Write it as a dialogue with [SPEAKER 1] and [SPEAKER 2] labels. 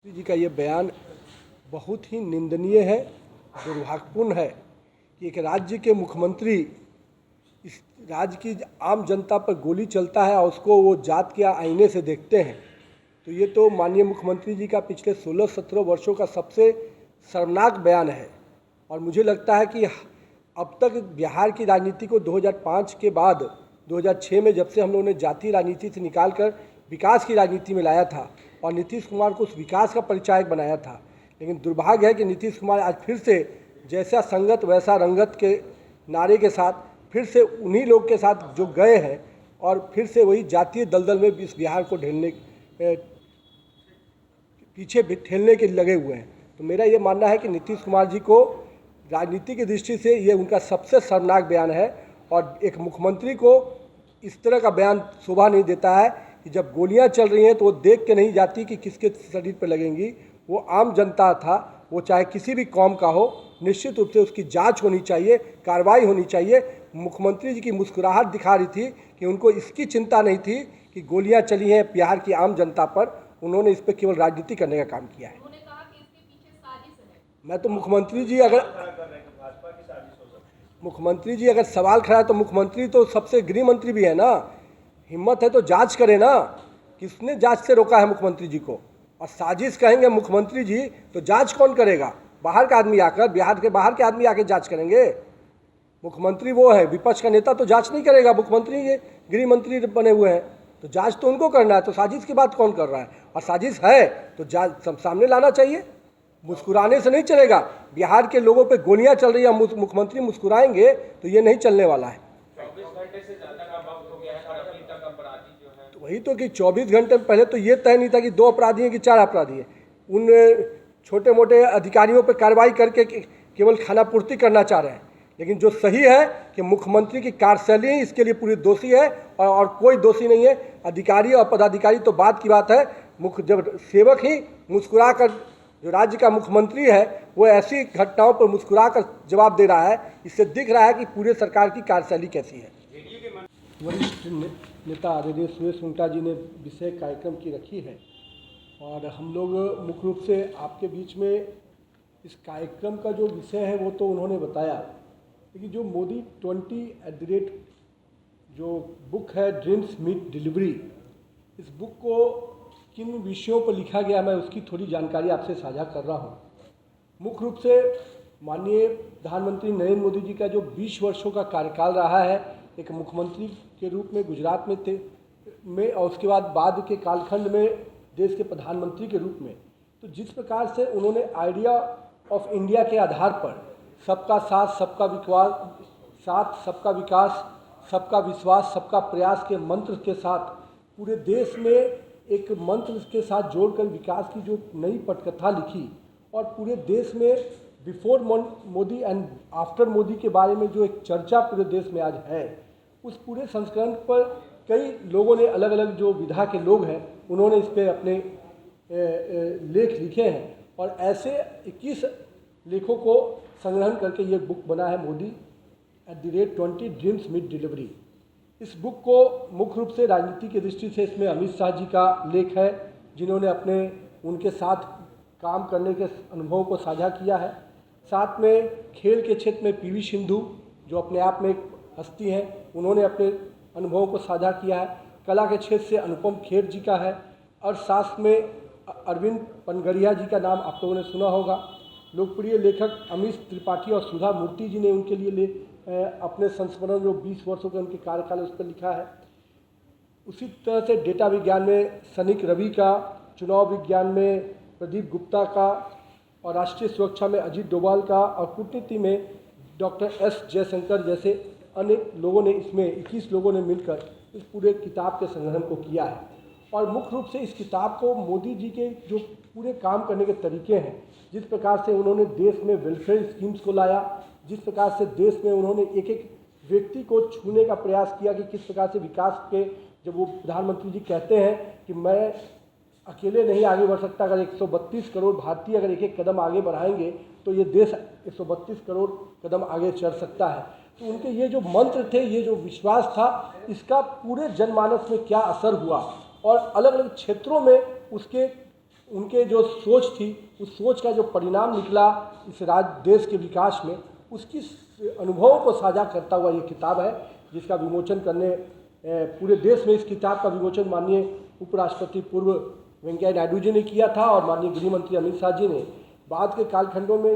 [SPEAKER 1] जी का ये बयान बहुत ही निंदनीय है, दुर्भाग्यपूर्ण है कि एक राज्य के मुख्यमंत्री इस राज्य की आम जनता पर गोली चलता है और उसको वो जात के आईने से देखते हैं। तो ये तो माननीय मुख्यमंत्री जी का पिछले 16-17 वर्षों का सबसे शर्मनाक बयान है। और मुझे लगता है कि अब तक बिहार की राजनीति को 2005 के बाद 2006 में जब से हम लोगों ने जातीय राजनीति से निकालकर विकास की राजनीति में लाया था और नीतीश कुमार को उस विकास का परिचायक बनाया था, लेकिन दुर्भाग्य है कि नीतीश कुमार आज फिर से जैसा संगत वैसा रंगत के नारे के साथ फिर से उन्हीं लोग के साथ जो गए हैं और फिर से वही जातीय दलदल में इस बिहार को पीछे ठेलने के लगे हुए हैं। तो मेरा ये मानना है कि नीतीश कुमार जी को राजनीति की दृष्टि से ये उनका सबसे शर्मनाक बयान है और एक मुख्यमंत्री को इस तरह का बयान शोभा नहीं देता है कि जब गोलियां चल रही हैं तो वो देख के नहीं जाती कि किसके शरीर पर लगेंगी। वो आम जनता था, वो चाहे किसी भी कौम का हो, निश्चित रूप से उसकी जांच होनी चाहिए, कार्रवाई होनी चाहिए। मुख्यमंत्री जी की मुस्कुराहट दिखा रही थी कि उनको इसकी चिंता नहीं थी कि गोलियां चली हैं बिहार की आम जनता पर, उन्होंने इस पर केवल राजनीति करने का काम किया है। मैं तो मुख्यमंत्री जी अगर सवाल खड़ा है तो मुख्यमंत्री तो सबसे गृह मंत्री भी है ना, हिम्मत है तो जांच करें ना। किसने जांच से रोका है मुख्यमंत्री जी को? और साजिश कहेंगे मुख्यमंत्री जी तो जांच कौन करेगा? बाहर का आदमी आकर, बिहार के बाहर के आदमी आके जांच करेंगे? मुख्यमंत्री वो है, विपक्ष का नेता तो जांच नहीं करेगा। मुख्यमंत्री ये गृह मंत्री बने हुए हैं तो जांच तो उनको करना है। तो साजिश की बात कौन कर रहा है? और साजिश है तो जांच सामने लाना चाहिए, मुस्कुराने से नहीं चलेगा। बिहार के लोगों पे गोलियां चल रही है, मुख्यमंत्री मुस्कुराएंगे तो ये नहीं चलने वाला है।
[SPEAKER 2] 24 घंटे से ज्यादा का वक्त हो गया है और अभी तक अपराधी जो है
[SPEAKER 1] तो वही तो कि 24 घंटे पहले तो ये तय नहीं था कि 2 अपराधी हैं कि 4 अपराधी हैं। उन छोटे मोटे अधिकारियों पर कार्रवाई करके केवल खानापूर्ति करना चाह रहे हैं, लेकिन जो सही है कि मुख्यमंत्री की कार्यशैली ही इसके लिए पूरी दोषी है और कोई दोषी नहीं है। अधिकारी और पदाधिकारी तो बात की बात है, जब सेवक ही मुस्कुरा कर, जो राज्य का मुख्यमंत्री है वो ऐसी घटनाओं पर मुस्कुरा कर जवाब दे रहा है, इससे दिख रहा है कि पूरे सरकार की कार्यशैली कैसी है। वरिष्ठ नेता आदरणीय सुरेश मुंगटा जी ने विषय कार्यक्रम की रखी है और हम लोग मुख्य रूप से आपके बीच में इस कार्यक्रम का जो विषय है वो तो उन्होंने बताया, लेकिन जो मोदी 20 जो बुक है ड्रीम्स मीट डिलीवरी, इस बुक को किन विषयों पर लिखा गया मैं उसकी थोड़ी जानकारी आपसे साझा कर रहा हूँ। मुख्य रूप से माननीय प्रधानमंत्री नरेंद्र मोदी जी का जो 20 वर्षों का कार्यकाल रहा है एक मुख्यमंत्री के रूप में गुजरात में और उसके बाद के कालखंड में देश के प्रधानमंत्री के रूप में, तो जिस प्रकार से उन्होंने आइडिया ऑफ इंडिया के आधार पर सबका साथ सबका विकास सबका विश्वास सबका प्रयास के मंत्र के साथ पूरे देश में एक मंत्र के साथ जोड़कर विकास की जो नई पटकथा लिखी और पूरे देश में before Modi and after Modi के बारे में जो एक चर्चा पूरे देश में आज है, उस पूरे संस्करण पर कई लोगों ने, अलग अलग जो विधा के लोग हैं, उन्होंने इस पर अपने लेख लिखे हैं और ऐसे 21 लेखों को संग्रहण करके ये बुक बना है मोदी @20 ड्रीम्स मीट डिलीवरी। इस बुक को मुख्य रूप से राजनीति की दृष्टि से इसमें अमित शाह जी का लेख है, जिन्होंने उनके साथ काम करने के अनुभवों को साझा किया है। साथ में खेल के क्षेत्र में पीवी सिंधु जो अपने आप में एक हस्ती हैं, उन्होंने अपने अनुभवों को साझा किया है। कला के क्षेत्र से अनुपम खेर जी का है। अर्थशास्त्र में अरविंद पनगड़िया जी का नाम आप लोगों ने सुना होगा। लोकप्रिय लेखक अमीश त्रिपाठी और सुधा मूर्ति जी ने उनके लिए अपने संस्मरण जो 20 वर्षों के उनके कार्यकाल उस पर लिखा है। उसी तरह से डेटा विज्ञान में सनिक रवि का, चुनाव विज्ञान में प्रदीप गुप्ता का और राष्ट्रीय सुरक्षा में अजीत डोभाल का और कूटनीति में डॉक्टर एस जयशंकर जैसे अनेक लोगों ने, इसमें 21 लोगों ने मिलकर इस पूरे किताब के संग्रहण को किया है। और मुख्य रूप से इस किताब को मोदी जी के जो पूरे काम करने के तरीके हैं, जिस प्रकार से उन्होंने देश में वेलफेयर स्कीम्स को लाया, जिस प्रकार से देश में उन्होंने एक एक व्यक्ति को छूने का प्रयास किया कि किस प्रकार से विकास के, जब वो प्रधानमंत्री जी कहते हैं कि मैं अकेले नहीं आगे बढ़ सकता, अगर 132 करोड़ भारतीय अगर एक एक कदम आगे बढ़ाएंगे तो ये देश 132 करोड़ कदम आगे चढ़ सकता है। तो उनके ये जो मंत्र थे, ये जो विश्वास था, इसका पूरे जनमानस में क्या असर हुआ और अलग अलग क्षेत्रों में उसके उनके जो सोच थी, उस सोच का जो परिणाम निकला इस देश के विकास में, उसकी अनुभवों को साझा करता हुआ ये किताब है, जिसका विमोचन करने पूरे देश में इस किताब का विमोचन माननीय उपराष्ट्रपति पूर्व वेंकैया नायडू जी ने किया था और माननीय गृह मंत्री अमित शाह जी ने बाद के कालखंडों में